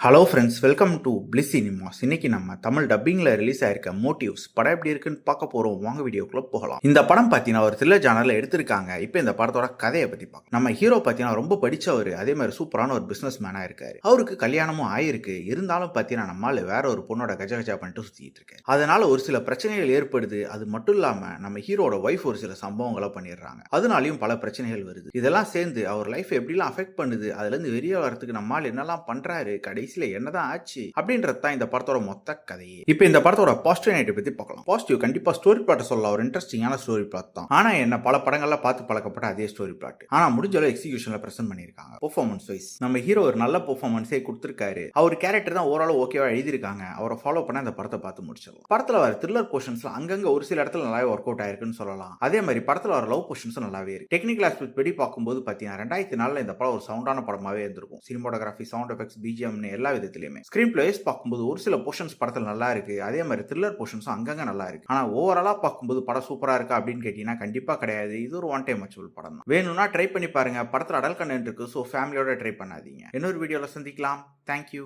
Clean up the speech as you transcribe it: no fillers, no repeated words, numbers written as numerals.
Hello friends, welcome to bliss cinemas. இன்னைக்கு நம்ம Tamil டப்பிங்ல release ஆயிருக்க மோட்டிவ்ஸ் படம் எப்படி இருக்குன்னு பார்க்க போறோம். வாங்க வீடியோக்குள்ள போகலாம். இந்த படம் பார்த்தீங்கன்னா ஒரு த்ரில்லர் ஜானர்ல எடுத்திருக்காங்க. இப்போ இந்த படத்தோட கதையை பத்தி பார்க்கலாம். நம்ம ஹீரோ பார்த்தீங்கன்னா ரொம்ப படிச்சவர், அதே மாதிரி சூப்பரான ஒரு பிசினஸ் மேனா இருக்காரு. அவருக்கு கல்யாணமும் ஆயிருக்கு. இருந்தாலும் பார்த்தீங்கன்னா நம்மால வேற ஒரு பொண்ணோட கஜகஜா பண்ணிட்டு சுத்திட்டு இருக்காரு. அதனால ஒரு சில பிரச்சனைகள் ஏற்படுது. அது மட்டும் இல்லாம நம்ம ஹீரோட ஒய்ஃப் ஒரு சில சம்பவங்களை பண்ணிடுறாங்க. அதனாலயும் பல பிரச்சனைகள் வருது. இதெல்லாம் சேர்ந்து அவர் லைஃப் எப்படிலாம் அஃபெக்ட் பண்ணுது, அதுல இருந்து வெளியே வரதுக்கு நம்மால் என்னெல்லாம் பண்றாரு, கடைசியில என்னதான் ஆச்சு அப்படின்றது தான் இந்த படத்தோட மொத்த கதையே. இப்போ இந்த படத்தோட பாசிட்டிவ் நைட்டை பத்தி பார்க்கலாம். பாசிட்டிவ் கண்டிப்பா ஸ்டோரி பிளாட் சொல்லலாம். ஒரு இன்ட்ரெஸ்டிங்கான ஸ்டோரி பிளாட் தான். ஆனா என்ன பல படங்கள்ல பார்த்து பழக்கப்பட்ட அதே ஸ்டோரி பிளாட். ஆனா முடிஞ்ச அளவு எக்ஸிகியூஷன்ல பிரசன்ட் பண்ணிருக்காங்க. பெர்ஃபார்மன்ஸ் வைஸ் நம்ம ஹீரோ ஒரு நல்ல பெர்ஃபார்மன்ஸே கொடுத்திருக்காரு. அவர் கேரக்டர் தான் ஓரளவு ஓகேவா எழுதிருக்காங்க. அவரை ஃபாலோ பண்ண இந்த படத்தை பார்த்து முடிச்சிடலாம். படத்துல வர த்ரில்லர் போர்ஷன்ஸ்ல அங்கங்க ஒரு சில இடத்துல நல்லாவே ஒர்க் அவுட் ஆயிருக்குன்னு சொல்லலாம். அதே மாதிரி படத்துல வர லவ் போர்ஷன்ஸும் நல்லாவே இருக்கு. டெக்னிக்கல் ஆஸ்பெக்ட் படி பார்க்கும்போது பாத்தீங்கன்னா 2004 இந்த படம் ஒரு சவுண்டான படமாவே இருந்திருக்கும். சினிமாட்டோகிராஃபி, சவுண்ட் எஃபெக்ட்ஸ், பிஜிஎம்னு எல்லா விதத்திலுமே ஸ்கிரீன் பிளேஸ் பார்க்கும்போது ஒரு சில போர்ஷன்ஸ் படத்தில் நல்லா இருக்கு. அதே மாதிரி த்ரில்லர் போர்ஷன்ஸும் அங்கங்க நல்லா இருக்கு. ஆனா ஓவராலா பார்க்கும்போது படம் சூப்பரா இருக்கா அப்படின்னு கேட்டீங்கன்னா கண்டிப்பா கிடையாது. இது ஒரு ஒன் டைம் வாட்சபிள் படம் தான். வேணும்னா ட்ரை பண்ணி பாருங்க. படத்துல அடல் கண்டென்ட் இருக்கு. ஸோ ஃபேமிலியோட ட்ரை பண்ணாதீங்க. இன்னொரு வீடியோல சந்திக்கலாம். தேங்க்யூ.